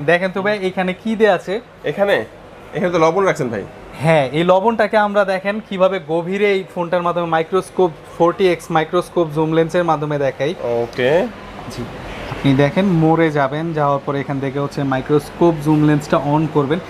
দেখেন তো ভাই এখানে কি দেয়া আছে। এখানে এখানে তো লবণ রাখছেন ভাই। হ্যাঁ, এই লবণটাকে আমরা দেখেন কিভাবে গভীরে এই ফোনটার মাধ্যমে মাইক্রোস্কোপ 40x মাইক্রোস্কোপ জুম লেন্সের মাধ্যমে দেখাই। ওকে, জি, আপনি দেখেন মোড়ে যাবেন, যাওয়ার পরে এখান থেকে হচ্ছে মাইক্রোস্কোপ জুম লেন্সটা অন করবেন।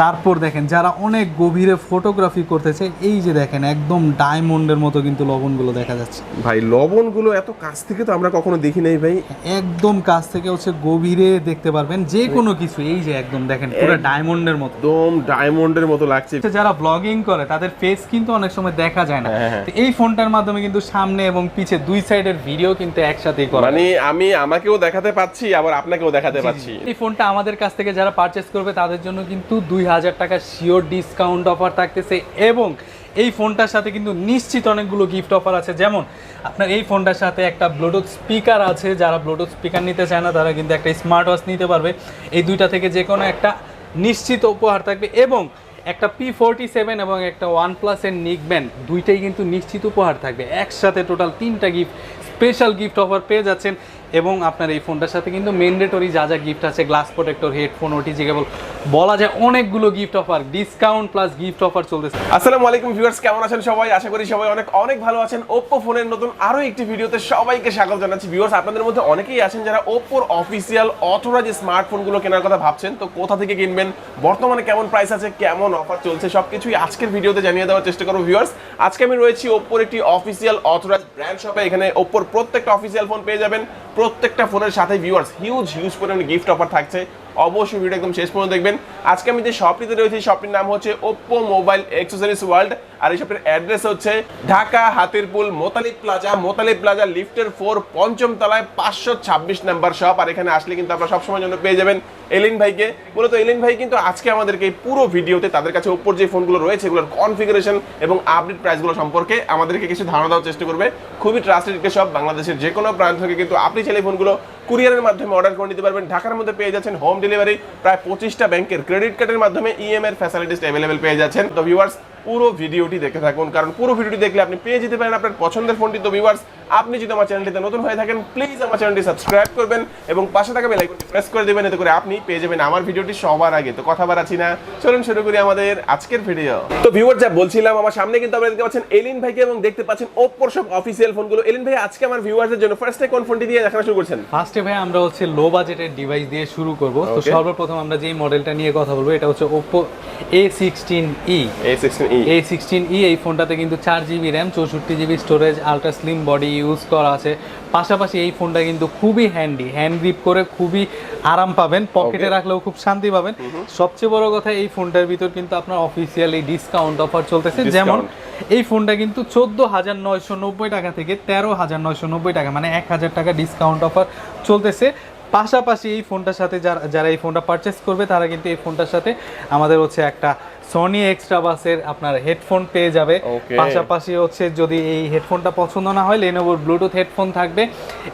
তারপর দেখেন যারা অনেক গভীরে ফটোগ্রাফি করতেছে, এই যে দেখেন একদম ডায়মন্ডের মতো কিন্তু লবণগুলো দেখা যাচ্ছে ভাই লবণগুলো এত কাছ থেকে তো আমরা কখনো দেখি নাই ভাই। একদম কাছ থেকে হচ্ছে গভীরে দেখতে পারবেন যে কোনো কিছু। এই যে একদম দেখেন পুরো ডায়মন্ডের মতো, একদম ডায়মন্ডের মতো লাগছে। যারা ব্লগিং করে তাদের ফেস কিন্তু অনেক সময় দেখা যায় না, তো এই ফোনটার মাধ্যমে কিন্তু সামনে এবং পিছে দুই সাইডের ভিডিও কিন্তু একসাথেই করা, মানে আমি আমাকেও দেখাতে পাচ্ছি আবার আপনাকেও দেখাতে পাচ্ছি। এই ফোনটা আমাদের কাছ থেকে যারা পারচেজ করবে তাদের জন্য কিন্তু 2000 টাকা শিওর ডিসকাউন্ট অফার থাকতেছে এবং এই ফোনটার সাথে কিন্তু নিশ্চিত অনেকগুলো গিফট অফার আছে। যেমন আপনার এই ফোনটার সাথে একটা ব্লুটুথ স্পিকার আছে, যারা ব্লুটুথ স্পিকার নিতে চায় না তারা কিন্তু একটা স্মার্ট ওয়াচ নিতে পারবে। এই দুইটা থেকে যে কোনো একটা নিশ্চিত উপহার থাকবে এবং একটা P47 এবং একটা OnePlus এর নিক ব্যান্ড দুইটাই কিন্তু নিশ্চিত উপহার থাকবে। একসাথে টোটাল 3টা গিফট, স্পেশাল গিফট অফার পেয়ে যাচ্ছেন। এবং আপনার এই ফোনটার সাথে কিন্তু ম্যান্ডেটরি যা যা গিফট আছে, গ্লাস প্রোটেক্টর, হেডফোন, ওটিজি কেবল, বলা যায় অনেকগুলো gift offer, discount plus gift offer চলতেছে। আসসালামু আলাইকুম ভিউয়ার্স, কেমন আছেন সবাই? আশা করি সবাই অনেক অনেক ভালো আছেন। Oppo ফোনের নতুন আরো একটি ভিডিওতে সবাইকে স্বাগত জানাচ্ছি। ভিউয়ার্স, আপনাদের মধ্যে অনেকেই আছেন যারা Oppoর অফিসিয়াল অথরাইজ স্মার্টফোনগুলো কেনার কথা ভাবছেন, তো কোথা থেকে কিনবেন, বর্তমানে কেমন প্রাইস আছে, কেমন অফার চলছে, সবকিছুই আজকের ভিডিওতে জানিয়ে দেওয়ার চেষ্টা করব। ভিউয়ার্স, আজকে আমি রয়েছি Oppoর একটি অফিসিয়াল অথরাইজ ব্র্যান্ড শপে। এখানে Oppoর প্রত্যেকটা অফিসিয়াল ফোন পেয়ে যাবেন, প্রত্যেকটা ফোনের সাথে ভিউয়ার্স হিউজ পরিমাণে গিফট অফার থাকছে। অবশ্যই ভিডিও একদম শেষ পর্যন্ত দেখবেন। আজকে আমি যে শপটিতে রয়েছি, শপটির নাম হচ্ছে Oppo মোবাইল অ্যাক্সেসরিজ ওয়ার্ল্ড, আর এই শপের অ্যাড্রেস হচ্ছে ঢাকা হাতিরপুল মোতালিব প্লাজা লিফটের 4 পঞ্চম তলায় 526 নাম্বার শপ। আর এখানে আসলে কিন্তু আপনারা সবসময় জন্য পেয়ে যাবেন এলিন ভাইকে। মূলত এলিন ভাই কিন্তু আজকে আমাদেরকে এই পুরো ভিডিওতে তাদের কাছে Oppoর যে ফোনগুলো রয়েছে এগুলোর কনফিগারেশন এবং আপডেট প্রাইসগুলো সম্পর্কে আমাদেরকে কিছু ধারণা দেওয়ার চেষ্টা করবে। খুবই ট্রাস্টেড একটা শপ, বাংলাদেশের যে কোনো প্রান্ত থেকে কিন্তু আপনি চাইলে ফোনগুলো কুরিয়ারের মাধ্যমে অর্ডার করে নিতে পারবেন। ঢাকার মধ্যে পেয়ে যাচ্ছেন হোম ডেলিভারি, প্রায় 25টা ব্যাংকের ক্রেডিট কার্ডের মাধ্যমে ইএমআই এর ফ্যাসিলিটিস अवेलेबल পেয়ে যাচ্ছেন। তো ভিউয়ার্স, পুরো ভিডিওটি দেখতে থাকুন, কারণ পুরো ভিডিওটি দেখলে আপনি পেয়ে যেতে পারেন আপনার পছন্দের ফোনটি। তো ভিউয়ার্স, আপনি যদি আমার চ্যানেলটিতে নতুন হয়ে থাকেন, প্লিজ আমার চ্যানেলটি সাবস্ক্রাইব করবেন এবং পাশে থাকা বেল আইকনটি প্রেস করে দিবেন, এতে করে আপনি পেয়ে যাবেন আমার ভিডিওটি সবার আগে। তো কথা বাড়াচ্ছি না, চলুন শুরু করি আমাদের আজকের ভিডিও। তো ভিউয়ার্স, যা বলছিলাম, আমার সামনে কিন্তু আপনারা দেখতে পাচ্ছেন এলিন ভাইকে এবং দেখতে পাচ্ছেন Oppoর সব অফিসিয়াল ফোনগুলো। এলিন ভাই, আজকে আমার ভিউয়ার্সদের জন্য ফার্স্টে কোন ফোনটি দিয়ে দেখানো শুরু করছেন? ফার্স্টে ভাই আমরা হচ্ছে লো বাজেটের ডিভাইস দিয়ে শুরু করব। তো সর্বপ্রথম আমরা যেই মডেলটা নিয়ে কথা বলবো এটা হচ্ছে Oppo A16e। এই ফোনটাতে কিন্তু 4GB RAM, 64GB storage, ultra slim body use করা আছে। পাশাপাশি এই ফোনটা কিন্তু খুবই হ্যান্ড গ্রিপ করে খুবই আরাম পাবেন, পকেটে রাখলেও খুব শান্তি পাবেন। সবচেয়ে বড় কথা, এই ফোনটার ভিতর কিন্তু আপনার অফিসিয়ালি ডিসকাউন্ট অফার চলতেছে। যেমন এই ফোনটা কিন্তু 14,990 টাকা থেকে 13,990 টাকা, মানে 1000 টাকা ডিসকাউন্ট অফার চলতেছে। পাশাপাশি এই ফোনটার সাথে যারা এই ফোনটা পারচেস করবে তারা কিন্তু এই ফোনটার সাথে আমাদের হচ্ছে একটা সনি এক্সট্রা বাসের আপনার হেডফোন পেয়ে যাবে। পাশাপাশি হচ্ছে যদি এই হেডফোনটা পছন্দ না হয়, লেনোভোর ব্লুটুথ হেডফোন থাকবে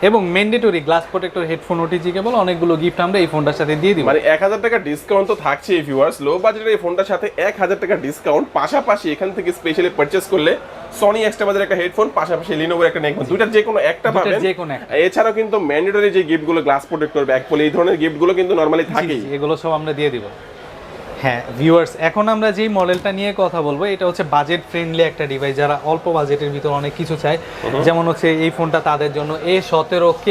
এবং mandatory glass protector headphone, OTG কেবল, অনেকগুলো গিফট আমরা এই ফোনটার সাথে দিয়ে দিব। মানে 1000 টাকা ডিসকাউন্ট তো থাকছে ভিউয়ার্স। লো বাজেটের এই ফোনটার সাথে 1000 টাকা ডিসকাউন্ট, পাশাপাশি এখান থেকে স্পেশালি পারচেজ করলে সনি এক্সট্রা বাজারের একটা হেডফোন, পাশাপাশি লিনোভোর একটা নেকব্যান্ড, দুইটার যে কোনো একটা পাবেন। এছাড়াও কিন্তু ম্যান্ডেটরি যে গিফটগুলো, গ্লাস প্রোটেক্টর, ব্যাকপলি, এই ধরনের গিফটগুলো কিন্তু নরমালি থাকেই, এগুলো সব আমরা দিয়ে দিব। হ্যাঁ ভিউয়ার্স, এখন আমরা যেই মডেলটা নিয়ে কথা বলবো এটা হচ্ছে বাজেট ফ্রেন্ডলি একটা ডিভাইস। যারা অল্প বাজেটের ভিতর অনেক কিছু চায়, যেমন হচ্ছে এই ফোনটা তাদের জন্য A17K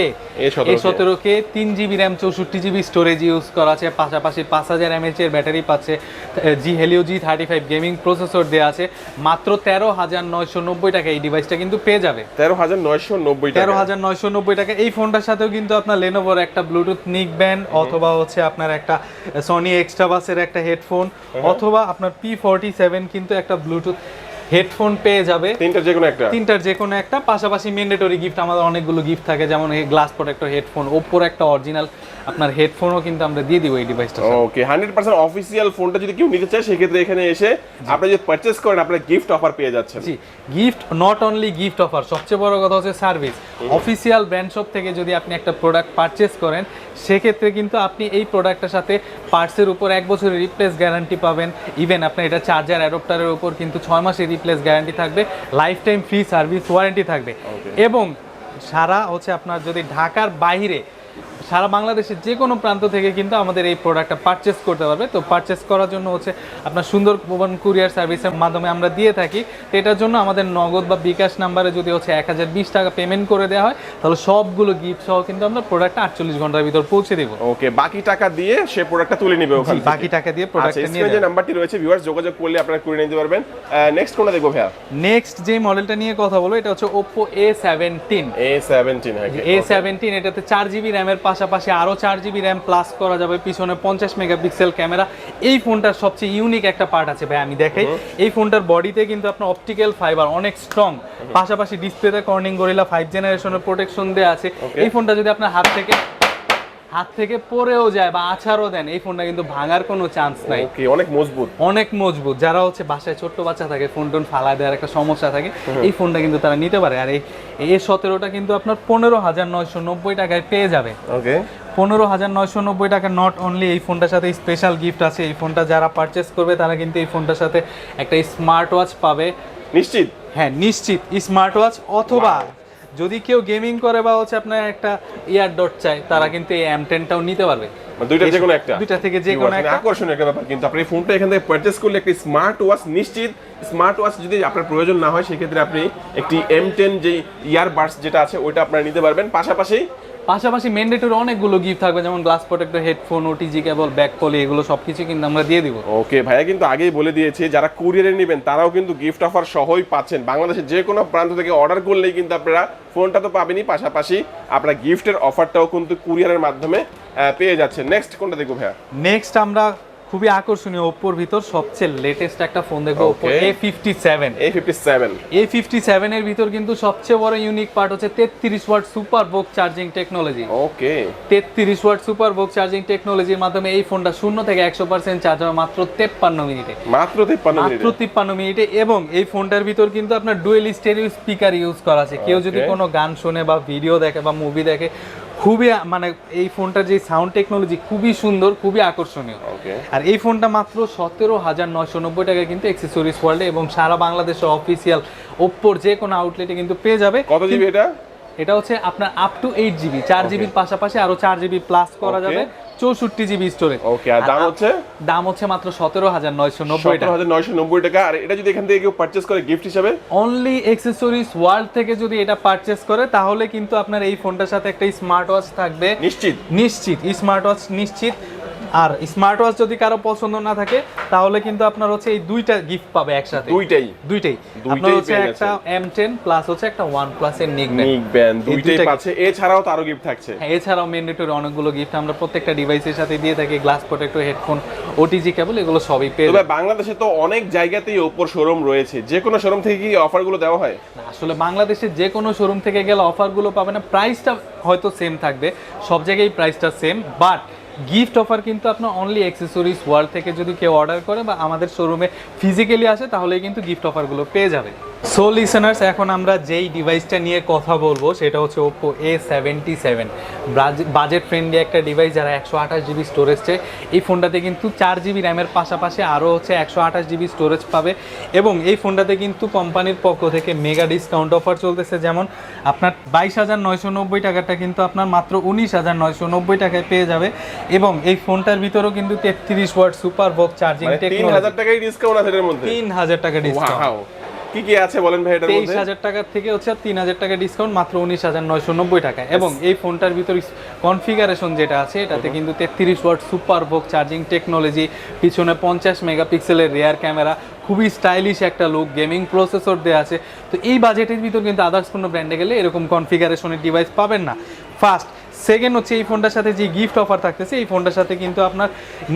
3GB RAM, 64GB storage use করা আছে। পাশাপাশি 5000 mAh এর ব্যাটারি পাচ্ছে, Helio G35 গেমিং প্রসেসর দেওয়া আছে। মাত্র 13,990 টাকা এই ডিভাইসটা কিন্তু পেয়ে যাবে। 13,990 টাকা। এই ফোনটার সাথেও কিন্তু আপনার লেনোভোর একটা ব্লুটুথ নিক ব্যান্ড, অথবা হচ্ছে আপনার একটা সনি এক্সট্রা বাসের একটা হেডফোন, অথবা আপনার P47 কিন্তু একটা ব্লুটুথ হেডফোন পেয়ে যাবে। তিনটার যে কোনো একটা। পাশাপাশি ম্যান্ডেটরি গিফট আমাদের অনেকগুলো গিফট থাকে, যেমন এই গ্লাস প্রোটেক্টর হেডফোন, Oppoর একটা অরিজিনাল আপনার হেডফোনও কিন্তু আমরা দিয়ে দিব এই ডিভাইসটা। ওকে, 100% অফিসিয়াল ফোনটা যদি কেউ নিতে চায় সেক্ষেত্রে এখানে এসে আপনি যদি পারচেজ করেন আপনারা গিফট অফার পেয়ে যাচ্ছেন। জি, gift not only gift offer, সবচেয়ে বড় কথা হচ্ছে সার্ভিস। অফিসিয়াল ব্র্যান্ড শপ থেকে যদি আপনি একটা প্রোডাক্ট পারচেজ করেন, সেক্ষেত্রে কিন্তু আপনি এই প্রোডাক্টটার সাথে পার্টসের উপর 1 বছরের রিপ্লেস গ্যারান্টি পাবেন। ইভেন আপনার এটা চার্জার অ্যাডাপ্টারের উপর কিন্তু 6 মাসের রিপ্লেস গ্যারান্টি থাকবে, life time free service warranty থাকবে। এবং সারা হচ্ছে আপনার যদি ঢাকার বাইরে সারা বাংলাদেশের যে কোনো প্রান্ত থেকে কিন্তু আমাদের এই প্রোডাক্টটা পারচেস করতে পারবে। তো পারচেস করার জন্য হচ্ছে আপনার সুন্দরবন কুরিয়ার সার্ভিসের মাধ্যমে আমরা দিয়ে থাকি। তো এটার জন্য আমাদের নগদ বা বিকাশ নাম্বারে যদি হচ্ছে 1020 টাকা পেমেন্ট করে দেওয়া হয়, তাহলে সবগুলো গিফট সহ কিন্তু আমরা প্রোডাক্টটা 48 ঘন্টার ভিতর পৌঁছে দেবো। ওকে, বাকি টাকা দিয়ে সে প্রোডাক্টটা তুলে নেবে ওখানে, বাকি টাকা দিয়ে প্রোডাক্টটা নিয়ে যে নাম্বারটি রয়েছে ভিউয়ার্স যোগাযোগ করলে আপনারা করে নিতে পারবেন। নেক্সট কোনটা দেখবো ভাইয়া? নেক্সট যে মডেলটা নিয়ে কথা বলবো এটা হচ্ছে Oppo A17। A17 এটাতে 4GB র্যামের পাশাপাশি আরো 4GB র্যাম প্লাস করা যাবে, পিছনে 50 মেগাপিক্সেল ক্যামেরা। এই ফোনটার সবচেয়ে ইউনিক একটা পার্ট আছে ভাই, আমি দেখাই। এই ফোনটার বডিতে কিন্তু আপনার অপটিক্যাল ফাইবার অনেক স্ট্রং, পাশাপাশি ডিসপ্লেতে কর্নিং গরিলা 5 জেনারেশনের প্রোটেকশন দেওয়া আছে। এই ফোনটা যদি আপনার হাত থেকে পড়েও যায় বা আছাড়ও দেন, এই ফোনটা কিন্তু ভাঙার কোনো চান্স নাই। ওকে, অনেক মজবুত। যারা হচ্ছে বাসায় ছোট্ট বাচ্চা থাকে, ফোন টোন ফালা দেওয়ার একটা সমস্যা থাকে, এই ফোনটা কিন্তু তারা নিতে পারে। আর এই A17টা কিন্তু আপনার 15,990 টাকায় পেয়ে যাবে। ওকে, 15,990 টাকা। নট অনলি এই ফোনটার সাথে স্পেশাল গিফট আছে। এই ফোনটা যারা পারচেস করবে তারা কিন্তু এই ফোনটার সাথে একটা স্মার্ট ওয়াচ পাবে। নিশ্চিত? হ্যাঁ নিশ্চিত, স্মার্ট ওয়াচ, অথবা যদি কেউ গেমিং করে বা হচ্ছে আপনার একটা ইয়ার ডট চায়, তারা কিন্তু এই M10টাও নিতে পারবে। দুইটা থেকে যে কোনো একটা আকর্ষণীয় একটা ব্যাপার। কিন্তু আপনি এই ফোনটা এখান থেকে পারচেজ করলে একটি স্মার্ট ওয়াচ নিশ্চিত। স্মার্ট ওয়াচ যদি আপনার প্রয়োজন না হয়, সেক্ষেত্রে আপনি একটি M10 যে ইয়ারবাডস যেটা আছে ওইটা আপনারা নিতে পারবেন। পাশাপাশি ম্যান্ডেটরি অনেকগুলো গিফট থাকবে, যেমন glass protector, headphone, OTG cable, back poly, এগুলো সবকিছু কিন্তু আমরা দিয়ে দিব। ওকে, ভাইয়া কিন্তু আগেই বলে দিয়েছে যারা কুরিয়ারে নেবেন তারাও কিন্তু গিফট অফার সহই পাচ্ছেন। বাংলাদেশের যে কোনো প্রান্ত থেকে অর্ডার করলেই কিন্তু আপনারা ফোনটা তো পাবেনই, পাশাপাশি আপনারা গিফটের অফারটাও কিন্তু কুরিয়ারের মাধ্যমে পেয়ে যাচ্ছেন। নেক্সট কোনটা দেখবো ভাইয়া? নেক্সট আমরা খুবই আকর্ষণীয় ওপ্পোর ভিতর সবচেয়ে লেটেস্ট একটা ফোন দেখবো, Oppo A57 এর ভিতর কিন্তু সবচেয়ে বড় ইউনিক পার্ট হচ্ছে 33 ওয়াট সুপার ভোক চার্জিং টেকনোলজি। ওকে, 33 ওয়াট সুপার ভোক চার্জিং টেকনোলজির মাধ্যমে এই ফোনটা 0 থেকে 100% চার্জ হবে মাত্র 53 মিনিটে। এবং এই ফোনটার ভিতর কিন্তু আপনার ডুয়েল স্টেরিও স্পিকার ইউজ করা আছে। কেউ যদি কোনো গান শুনে বা ভিডিও দেখে বা মুভি দেখে, খুবই মানে এই ফোনটার যে সাউন্ড টেকনোলজি খুবই সুন্দর, খুবই আকর্ষণীয়। আর এই ফোনটা মাত্র 17,990 টাকায় কিন্তু অ্যাক্সেসরিজ ওয়ার্ল্ডে এবং সারা বাংলাদেশের অফিসিয়াল ওপ্পোর যে কোনো আউটলেটে কিন্তু পেয়ে যাবে। কত জিবি এটা? এটা হচ্ছে আপনার আপ টু 8GB, 4GB পাশাপাশি আরো 4GB প্লাস করা যাবে, 64GB স্টোরেজ। ওকে, আর দাম হচ্ছে মাত্র 17,990 টাকা। আর এটা যদি এখান থেকে কেউ পারচেজ করে গিফট হিসেবে, অনলি অ্যাক্সেসরিজ ওয়ার্ল্ড থেকে যদি এটা পারচেজ করে, তাহলে কিন্তু আপনার এই ফোনটার সাথে একটা স্মার্ট ওয়াচ থাকবে নিশ্চিত স্মার্ট ওয়াচ নিশ্চিত। আর স্মার্ট ওয়াচ যদি কারো পছন্দ না থাকে, তাহলে কিন্তু আপনার হচ্ছে এই দুইটা গিফট পাবে একসাথে। দুইটাই আপনার হচ্ছে একটা M10 প্লাস হচ্ছে একটা OnePlus এর নিক ব্যান্ড, দুইটাই পাচ্ছে। এছাড়াও তো আরো গিফট থাকছে। হ্যাঁ, এছাড়াও ম্যান্ডেটরি অনেকগুলো গিফট আমরা প্রত্যেকটা ডিভাইসের সাথে দিয়ে থাকি। গ্লাস প্রোটেক্টর, হেডফোন, ওটিজি কেবল, এগুলো সবই পেয়ে যাবেন। বাংলাদেশে তো অনেক জায়গাতেই ওপ্পোর শোরুম রয়েছে, যে কোনো শোরুম থেকে কি অফারগুলো দেওয়া হয়? আসলে বাংলাদেশের যে কোনো শোরুম থেকে গেলে অফারগুলো পাবে না, প্রাইসটা হয়তো সেম থাকবে, সব জায়গায় প্রাইসটা সেম, বাট গিফট অফার কিন্তু আপনার অনলি অ্যাক্সেসরিজ ওয়ার্ল্ড থেকে যদি কেউ অর্ডার করে বা আমাদের শোরুমে ফিজিক্যালি আসে, তাহলেই কিন্তু গিফট অফারগুলো পেয়ে যাবে। সো লিসেনার্স, এখন আমরা যেই ডিভাইসটা নিয়ে কথা বলবো সেটা হচ্ছে Oppo A77। বাজেট ফ্রেন্ডলি একটা ডিভাইস, যারা 128GB স্টোরেজ চাই, এই ফোনটাতে কিন্তু 4GB র্যামের পাশাপাশি আরও হচ্ছে 128GB স্টোরেজ পাবে। এবং এই ফোনটাতে কিন্তু কোম্পানির পক্ষ থেকে মেগা ডিসকাউন্ট অফার চলতেছে, যেমন আপনার 22,990 টাকাটা কিন্তু আপনার মাত্র 19,990 টাকায় পেয়ে যাবে। এবং এই ফোনটার ভিতরেও কিন্তু 33 ওয়াট সুপার ভোক চার্জিং টেকনোলজি। 3,000 টাকায় ডিসকাউন্ট আছে এর মধ্যে, 3,000 টাকা ডিসকাউন্ট। কি আছে বলেন ভাই এটার মধ্যে? 23,000 টাকা থেকে হচ্ছে 3,000 টাকা ডিসকাউন্ট, মাত্র 19,990 টাকা। এবং এই ফোনটার ভিতর কনফিগারেশন যেটা আছে, এটাতে কিন্তু 33 ওয়াট সুপার ভোক চার্জিং টেকনোলজি, পিছনে 50 মেগাপিক্সেলের রিয়ার ক্যামেরা, খুবই স্টাইলিশ একটা লুক, গেমিং প্রসেসর দেওয়া আছে। তো এই বাজেটের ভিতর কিন্তু আদার্স কোনো ব্র্যান্ডে গেলে এরকম কনফিগারেশনের ডিভাইস পাবেন না। ফার্স্ট। সেকেন্ড হচ্ছে এই ফোনটার সাথে যে গিফট অফার থাকতেছে, এই ফোনটার সাথে কিন্তু আপনার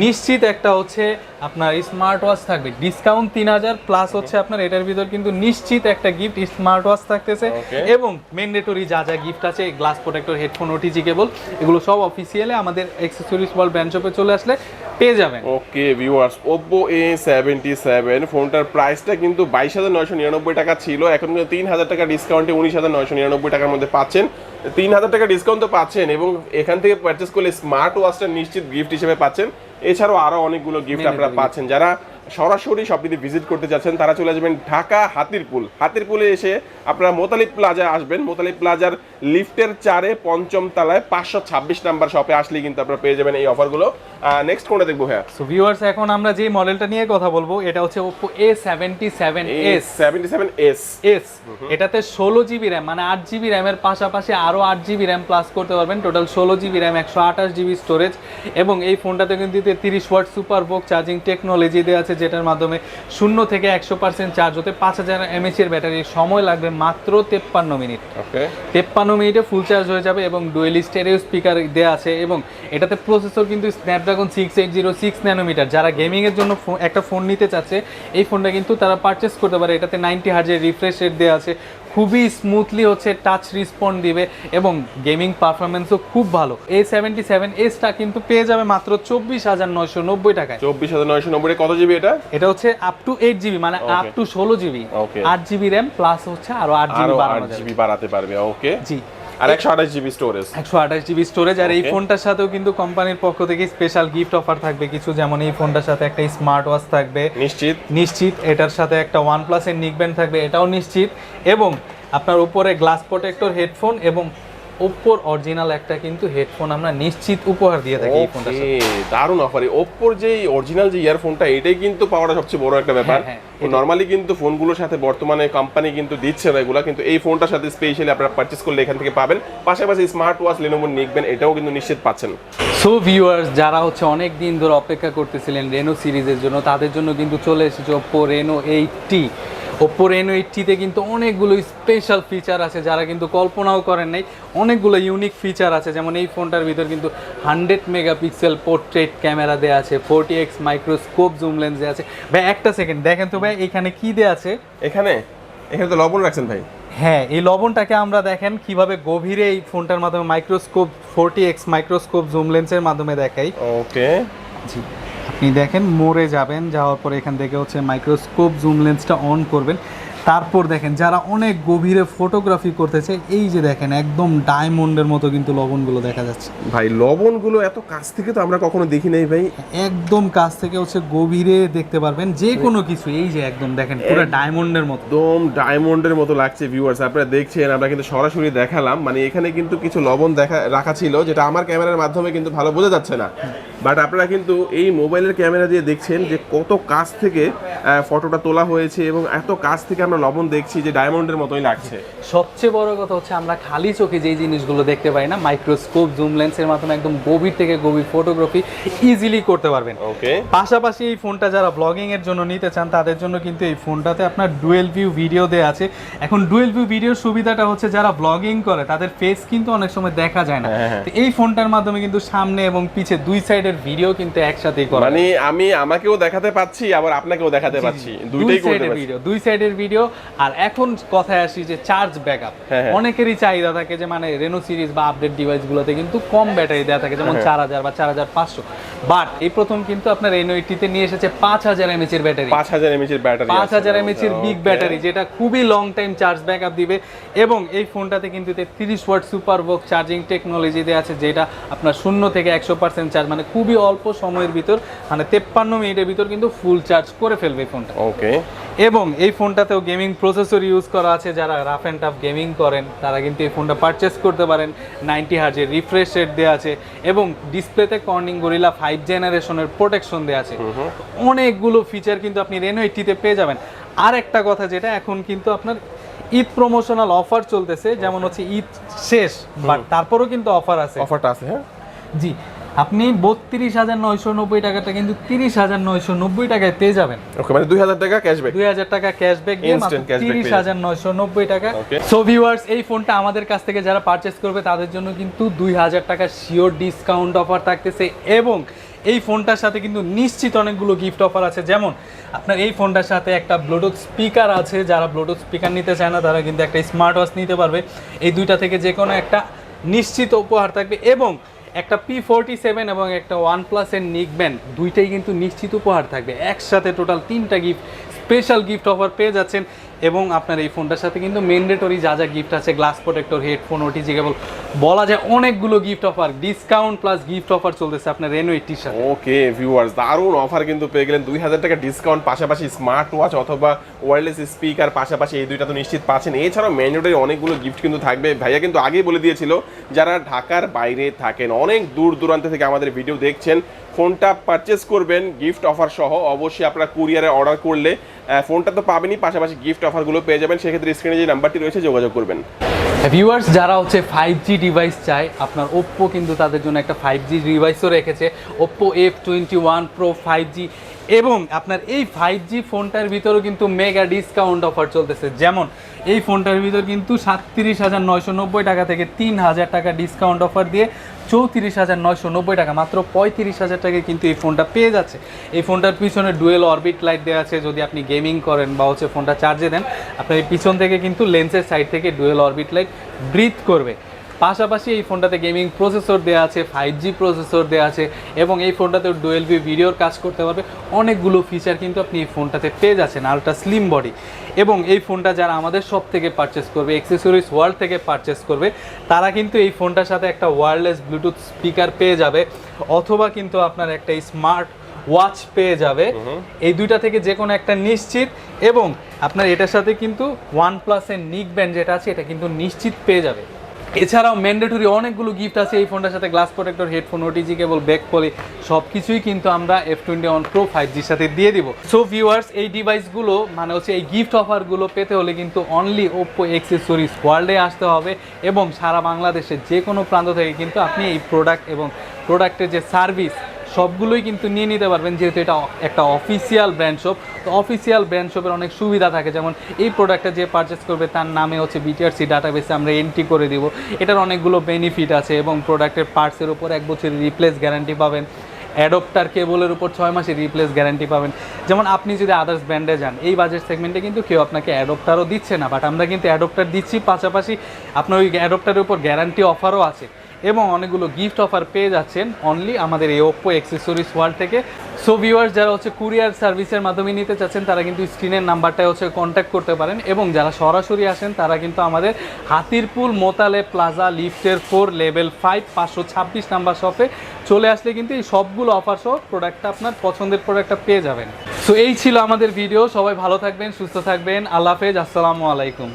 নিশ্চিত একটা হচ্ছে আপনার স্মার্ট ওয়াচ থাকবে, ডিসকাউন্ট 3,000 প্লাস হচ্ছে আপনার এটার ভিতর কিন্তু নিশ্চিত একটা গিফট স্মার্ট ওয়াচ থাকতেছে। এবং ম্যান্ডেটরি যা যা গিফট আছে, গ্লাস প্রোটেক্টর, হেডফোন, ওটিজি কেবল, এগুলো সব অফিসিয়ালি আমাদের অ্যাক্সেসরিজ ওয়ার্ল্ড ব্র্যান্ড শপে চলে আসলে পেয়ে যাবেন। ওকে ভিউয়ার্স, Oppo A77 ফোনটার প্রাইসটা কিন্তু 22,999 টাকা ছিল, এখন কিন্তু 3,000 টাকা ডিসকাউন্টে 19,999 টাকার মধ্যে পাচ্ছেন। 3,000 টাকা ডিসকাউন্ট তো পাচ্ছেন, এবং এখান থেকে পারচেস করলে স্মার্ট ওয়াচটা নিশ্চিত গিফট হিসেবে পাচ্ছেন। এছাড়াও আরো অনেকগুলো গিফট আপনারা পাচ্ছেন। যারা সরাসরি শপটিতে ভিজিট করতে যাচ্ছেন তারা চলে আসবেন ঢাকা হাতিরপুলে এসে আপনারা মোতালিব প্লাজা আসবেন। মোতালিব প্লাজার লিফটের 4-এ 5ম তলায় 526 নাম্বার শপে আসলে কিন্তু আপনারা পেয়ে যাবেন এই অফারগুলো। নেক্সট কোনটা দেখবো ভাইয়া? সো ভিউয়ার্স, এখন আমরা যে মডেলটা নিয়ে কথা বলবো এটা হচ্ছে Oppo A77s। A77s এটাতে 16GB র্যাম মানে 8GB র্যামের পাশাপাশি আরো 8GB র্যাম প্লাস করতে পারবেন। Total 16GB RAM, 128GB storage এবং এই ফোনটাতে কিন্তু 30 ওয়াট সুপার ভোক চার্জিং টেকনোলজি দেওয়া আছে, যেটার মাধ্যমে 0 থেকে 100% চার্জ হতে 5000 mAh এর ব্যাটারি সময় লাগবে মাত্র 53 মিনিট। 53 মিনিটে ফুল চার্জ হয়ে যাবে এবং ডুয়েল স্টেরিও স্পিকার দেওয়া আছে এবং এটাতে প্রসেসর কিন্তু স্ন্যাপড্রাগন 6 ন্যানোমিটার। যারা গেমিং এর জন্য একটা ফোন নিতে চাচ্ছে এই ফোনটা কিন্তু তারা পারচেস করতে পারে। এটাতে 90 হার্জের রিফ্রেশ রেট দেওয়া আছে, খুবই স্মুথলি হচ্ছে টাচ রেসপন্ড দিবে এবং গেমিং পারফরমেন্সও খুব ভালো। A77sটা কিন্তু পেয়ে যাবে মাত্র 24,990 টাকায়। 24,990 কত জিবি এটা? এটা হচ্ছে আপ টু 8GB মানে up to 16GB, 8GB RAM plus হচ্ছে আরো 8GB বাড়াতে পারবে। ওকে জি, আর 128GB স্টোরেজ। 128GB storage. আর এই ফোনটার সাথেও কিন্তু কোম্পানির পক্ষ থেকে স্পেশাল গিফট অফার থাকবে কিছু, যেমন এই ফোনটার সাথে একটা স্মার্ট ওয়াচ থাকবে নিশ্চিত, এটার সাথে একটা OnePlus এর নিকব্যান্ড থাকবে এটাও নিশ্চিত, এবং আপনার উপরে গ্লাস প্রোটেক্টর হেডফোন এবং Oppo অরিজিনাল একটা কিন্তু হেডফোন আমরা নিশ্চিত উপহার দিয়ে থাকি এই ফোনটার সাথে। দারুণ অফার। Oppo যে অরিজিনাল যে ইয়ারফোনটা এটাই কিন্তু পাওয়াটা সবচেয়ে বড় একটা ব্যাপার। নরমালি কিন্তু ফোনগুলোর সাথে বর্তমানে কোম্পানি কিন্তু দিচ্ছে না এগুলা, কিন্তু এই ফোনটার সাথে স্পেশালি আপনারা পারচেজ করলে এখান থেকে পাবেন। পাশাপাশি স্মার্ট ওয়াচ Lenovo নিকবেন এটাও কিন্তু নিশ্চিত পাচ্ছেন। সো ভিউয়ার্স, যারা হচ্ছে অনেক দিন ধরে অপেক্ষা করতেছিলেন রেনো সিরিজের জন্য, তাদের জন্য কিন্তু চলে এসেছে Oppo Reno 8T। Oppo Reno 8T-তে কিন্তু অনেকগুলো স্পেশাল ফিচার আছে যারা কিন্তু কল্পনাও করেন নাই। অনেকগুলো ইউনিক ফিচার আছে, যেমন এই ফোনটার ভিতর কিন্তু 100 মেগাপিক্সেল পোর্ট্রেট ক্যামেরা দেওয়া আছে, 40x মাইক্রোস্কোপ জুম লেন্স দেওয়া আছে। ভাই একটা সেকেন্ড দেখেন তো ভাই, এখানে কি দেওয়া আছে? এখানে তো লবণ রাখছেন ভাই। হ্যাঁ, এই লবণটাকে আমরা দেখেন কিভাবে গভীরে এই ফোনটার মাধ্যমে মাইক্রোস্কোপ 40x মাইক্রোস্কোপ জুম লেন্সের মাধ্যমে দেখাই। ওকে জি, আপনি দেখেন মোড়ে যাবেন, যাওয়ার পরে এখান থেকে হচ্ছে মাইক্রোস্কোপ জুম লেন্সটা অন করবেন। তারপর দেখেন যারা অনেক গভীরে ফটোগ্রাফি করতেছে, এই যে দেখেন একদম ডায়মন্ডের মতো কিন্তু লবণগুলো দেখা যাচ্ছে। ভাই লবণগুলো এত কাছ থেকে তো আমরা কখনো দেখি নাই ভাই। একদম কাছ থেকে হচ্ছে গভীরে দেখতে পারবেন যে কোনো কিছু। এই যে একদম দেখেন পুরো ডায়মন্ডের মতো, একদম ডায়মন্ডের মতো লাগছে। ভিউয়ার্স আপনারা দেখছেন, আমরা কিন্তু সরাসরি দেখালাম, মানে এখানে কিন্তু কিছু লবণ রাখা ছিল যেটা আমার ক্যামেরার মাধ্যমে কিন্তু ভালো বোঝা যাচ্ছে না, বাট আপনারা কিন্তু এই মোবাইলের ক্যামেরা দিয়ে দেখছেন যে কত কাছ থেকে ফটোটা তোলা হয়েছে এবং এত কাছ থেকে আমরা লবণ দেখছি যে ডায়মন্ডের মতোই লাগছে। সবচেয়ে বড় কথা হচ্ছে আমরা খালি চোখে যেই জিনিসগুলো দেখতে পাই না, মাইক্রোস্কোপ জুম লেন্সের মাধ্যমে একদম গভীর থেকে গভীর ফটোগ্রাফি ইজিলি করতে পারবেন। ওকে, পাশাপাশি এই ফোনটা যারা ব্লগিং এর জন্য নিতে চান তাদের জন্য কিন্তু এই ফোনটাতে আপনার ডুয়েল ভিউ ভিডিও দেওয়া আছে। এখন ডুয়েল ভিউ ভিডিওর সুবিধাটা হচ্ছে যারা ব্লগিং করে তাদের ফেস কিন্তু অনেক সময় দেখা যায় না, তো এই ফোনটার মাধ্যমে কিন্তু সামনে এবং পিছে দুই সাইডের ভিডিও কিন্তু একসাথেই করা, মানে আমি আমাকেও দেখাতে পাচ্ছি আবার আপনাকেও দেখাতে পাচ্ছি, দুইটাই করতে পারছি, দুই সাইডের ভিডিও। আর এখন কথায় আসি যে চার্জ ব্যাকআপ, অনেকেরই চাহিদা থাকে যে মানে রেনো সিরিজ বা আপডেট ডিভাইসগুলোতে কিন্তু কম ব্যাটারি দেওয়া থাকে, যেমন 4000 বা 4500, বাট এই প্রথম কিন্তু আপনার রেনো 8T-তে নিয়ে এসেছে 5000 mAh এর ব্যাটারি, 5000 mAh এর ব্যাটারি, 5000 mAh এর বিগ ব্যাটারি, যেটা খুবই লং টাইম চার্জ ব্যাকআপ দিবে। এবং এই ফোনটাতে কিন্তু 30 ওয়াট সুপার ভোক চার্জিং টেকনোলজি দেওয়া আছে, যেটা আপনার 0 থেকে 100% চার্জ মানে খুবই অল্প সময়ের ভিতর, মানে 53 মিনিটের ভিতর কিন্তু ফুল চার্জ করে ফেলবে এই ফোনটা। ওকে, এবং এই ফোনটাতেও গেমিং প্রসেসর ইউজ করা আছে, যারা রাফ অ্যান্ড টাফ গেমিং করেন তারা কিন্তু এই ফোনটা পারচেস করতে পারেন। 90 হার্জের রিফ্রেশ রেট দেওয়া আছে এবং ডিসপ্লেতে কর্নিং গরিলা 5 জেনারেশনের প্রোটেকশন দেওয়া আছে। অনেকগুলো ফিচার কিন্তু আপনি রেনো 8T-তে পেয়ে যাবেন। আর একটা কথা, যেটা এখন কিন্তু আপনার ঈদ প্রমোশনাল অফার চলতেছে, যেমন হচ্ছে ঈদ শেষ বাট তারপরেও কিন্তু অফার আছে, অফারটা আছে। হ্যাঁ জি, আপনি 32,990 টাকাটা কিন্তু 30,990 টাকায় পেয়ে যাবেন। ওকে, মানে 2000 টাকা ক্যাশব্যাক, 2000 টাকা ক্যাশব্যাক দিয়ে মাত্র 30,990 টাকা। সো ভিউয়ার্স, এই ফোনটা আমাদের কাছ থেকে যারা পারচেজ করবে তাদের জন্য কিন্তু 2000 টাকা শিওর ডিসকাউন্ট অফার থাকতেছে এবং এই ফোনটার সাথে কিন্তু নিশ্চিত অনেকগুলো গিফট অফার আছে, যেমন আপনার এই ফোনটার সাথে একটা ব্লুটুথ স্পিকার আছে, যারা ব্লুটুথ স্পিকার নিতে চায় না তারা কিন্তু একটা স্মার্ট ওয়াচ নিতে পারবে। এই দুইটা থেকে যে কোনো একটা নিশ্চিত উপহার থাকবে এবং একটা P47 এবং একটা OnePlus এর নিকব্যান্ড, দুইটাই কিন্তু নিশ্চিত উপহার থাকবে। একসাথে টোটাল 3টা গিফট, স্পেশাল গিফট অফার পেয়ে যাচ্ছেন। এবং আপনার এই ফোনটার সাথে কিন্তু ম্যান্ডেটরি যা যা গিফট আছে, গ্লাস প্রোটেক্টর, হেডফোন, ওটিজি কেবল, বলা যায় অনেকগুলো gift offer, discount plus gift offer চলতেছে আপনার রেনো 80 সাথে। ওকে ভিউয়ার্স, দারুণ অফার কিন্তু পেয়ে গেলেন, 2000 টাকা ডিসকাউন্ট, পাশাপাশি স্মার্ট ওয়াচ অথবা ওয়্যারলেস স্পিকার, পাশাপাশি এই দুইটা তো নিশ্চিত পাচ্ছেন। এছাড়াও ম্যান্ডেটরি অনেকগুলো গিফট কিন্তু থাকবে। ভাইয়া কিন্তু আগেই বলে দিয়েছিল যারা ঢাকার বাইরে থাকেন, অনেক দূর দূরান্ত থেকে আমাদের ভিডিও দেখছেন, ফোনটা পারচেস করবেন গিফট অফার সহ, অবশ্যই আপনারা কুরিয়ারে অর্ডার করলে ফোনটা তো পাবেনই, পাশাপাশি গিফট অফারগুলো পেয়ে যাবেন। সেক্ষেত্রে স্ক্রিনে যে নাম্বারটি রয়েছে যোগাযোগ করবেন। ভিউয়ার্স, যারা হচ্ছে 5G ডিভাইস চায়, আপনার ওপ্পো কিন্তু তাদের জন্য একটা 5G ডিভাইসও রেখেছে, ওপ্পো F21 Pro 5G, এবং আপনার এই 5G ফোনটার ভিতরেও কিন্তু মেগা ডিসকাউন্ট অফার চলতেছে। যেমন এই ফোনটার ভিতর কিন্তু 37,990 টাকা থেকে 3,000 টাকা ডিসকাউন্ট অফার দিয়ে 34,990 টাকা, মাত্র 35,000 টাকায় কিন্তু এই ফোনটা পেয়ে যাচ্ছে। এই ফোনটার পিছনে ডুয়েল অরবিট লাইট দেওয়া আছে, যদি আপনি গেমিং করেন বা হচ্ছে ফোনটা চার্জে দেন, আপনার এই পিছন থেকে কিন্তু লেন্সের সাইড থেকে ডুয়েল অরবিট লাইট ব্রিথ করবে। পাশাপাশি এই ফোনটাতে গেমিং প্রসেসর দেওয়া আছে, 5G প্রসেসর দেওয়া আছে, এবং এই ফোনটাতে ডুয়েল ভি ভিডিওর কাজ করতে পারবে। অনেকগুলো ফিচার কিন্তু আপনি এই ফোনটাতে পেয়ে যাচ্ছেন, আলট্রা স্লিম বডি। এবং এই ফোনটা যারা আমাদের শপ থেকে পারচেস করবে, অ্যাক্সেসরিজ ওয়ার্ল্ড থেকে পারচেস করবে, তারা কিন্তু এই ফোনটার সাথে একটা ওয়্যারলেস ব্লুটুথ স্পিকার পেয়ে যাবে, অথবা কিন্তু আপনার একটা স্মার্ট ওয়াচ পেয়ে যাবে। এই দুইটা থেকে যে কোনো একটা নিশ্চিত, এবং আপনার এটার সাথে কিন্তু OnePlus-এর নিক ব্যান্ড যেটা আছে এটা কিন্তু নিশ্চিত পেয়ে যাবে। এছাড়াও ম্যান্ডেটরি অনেকগুলো গিফট আছে এই ফোনটার সাথে, glass protector, headphone, OTG cable, back poly, সব কিছুই কিন্তু আমরা F21 Pro 5Gর সাথে দিয়ে দিব। সো ভিউয়ার্স, এই ডিভাইসগুলো মানে হচ্ছে এই গিফট অফারগুলো পেতে হলে কিন্তু অনলি ওপ্পো অ্যাক্সেসরিজ ওয়ার্ল্ডে আসতে হবে, এবং সারা বাংলাদেশের যে কোনো প্রান্ত থেকে কিন্তু আপনি এই প্রোডাক্ট এবং প্রোডাক্টের যে সার্ভিস সবগুলোই কিন্তু নিয়ে নিতে পারবেন, যেহেতু এটা একটা অফিসিয়াল ব্র্যান্ড শপ। তো অফিসিয়াল ব্র্যান্ড শপের অনেক সুবিধা থাকে, যেমন এই প্রোডাক্টটা যে পারচেস করবে তার নামে হচ্ছে BTRC ডাটাবেসে আমরা এন্ট্রি করে দিব, এটার অনেকগুলো বেনিফিট আছে, এবং প্রোডাক্টের পার্টসের উপর 1 বছরের রিপ্লেস গ্যারান্টি পাবেন, অ্যাডপ্টার কেবলের উপর 6 মাসের রিপ্লেস গ্যারান্টি পাবেন। যেমন আপনি যদি আদার্স ব্র্যান্ডে যান, এই বাজেট সেগমেন্টে কিন্তু কেউ আপনাকে অ্যাডপ্টারও দিচ্ছে না, বাট আমরা কিন্তু অ্যাডপ্টার দিচ্ছি, পাশাপাশি আপনার ওই অ্যাডপ্টারের উপর গ্যারান্টি অফারও আছে, এবং অনেকগুলো গিফট অফার পেয়ে যাচ্ছেন অনলি আমাদের এই ওপ্পো অ্যাক্সেসরিজ ওয়ার্ল্ড থেকে। সো ভিউয়ার্স, যারা হচ্ছে কুরিয়ার সার্ভিসের মাধ্যমে নিতে চাচ্ছেন তারা কিন্তু স্ক্রিনের নাম্বারটায় হচ্ছে কন্ট্যাক্ট করতে পারেন, এবং যারা সরাসরি আসেন তারা কিন্তু আমাদের হাতিরপুল মোতালে প্লাজা লিফটের 4 লেভেল 5 526 নাম্বার শপে চলে আসলে কিন্তু এই সবগুলো অফার সহ প্রোডাক্টটা আপনার পছন্দের প্রোডাক্টটা পেয়ে যাবেন। সো এই ছিল আমাদের ভিডিও, সবাই ভালো থাকবেন, সুস্থ থাকবেন, আল্লাহ হাফেজ, আসসালামু আলাইকুম।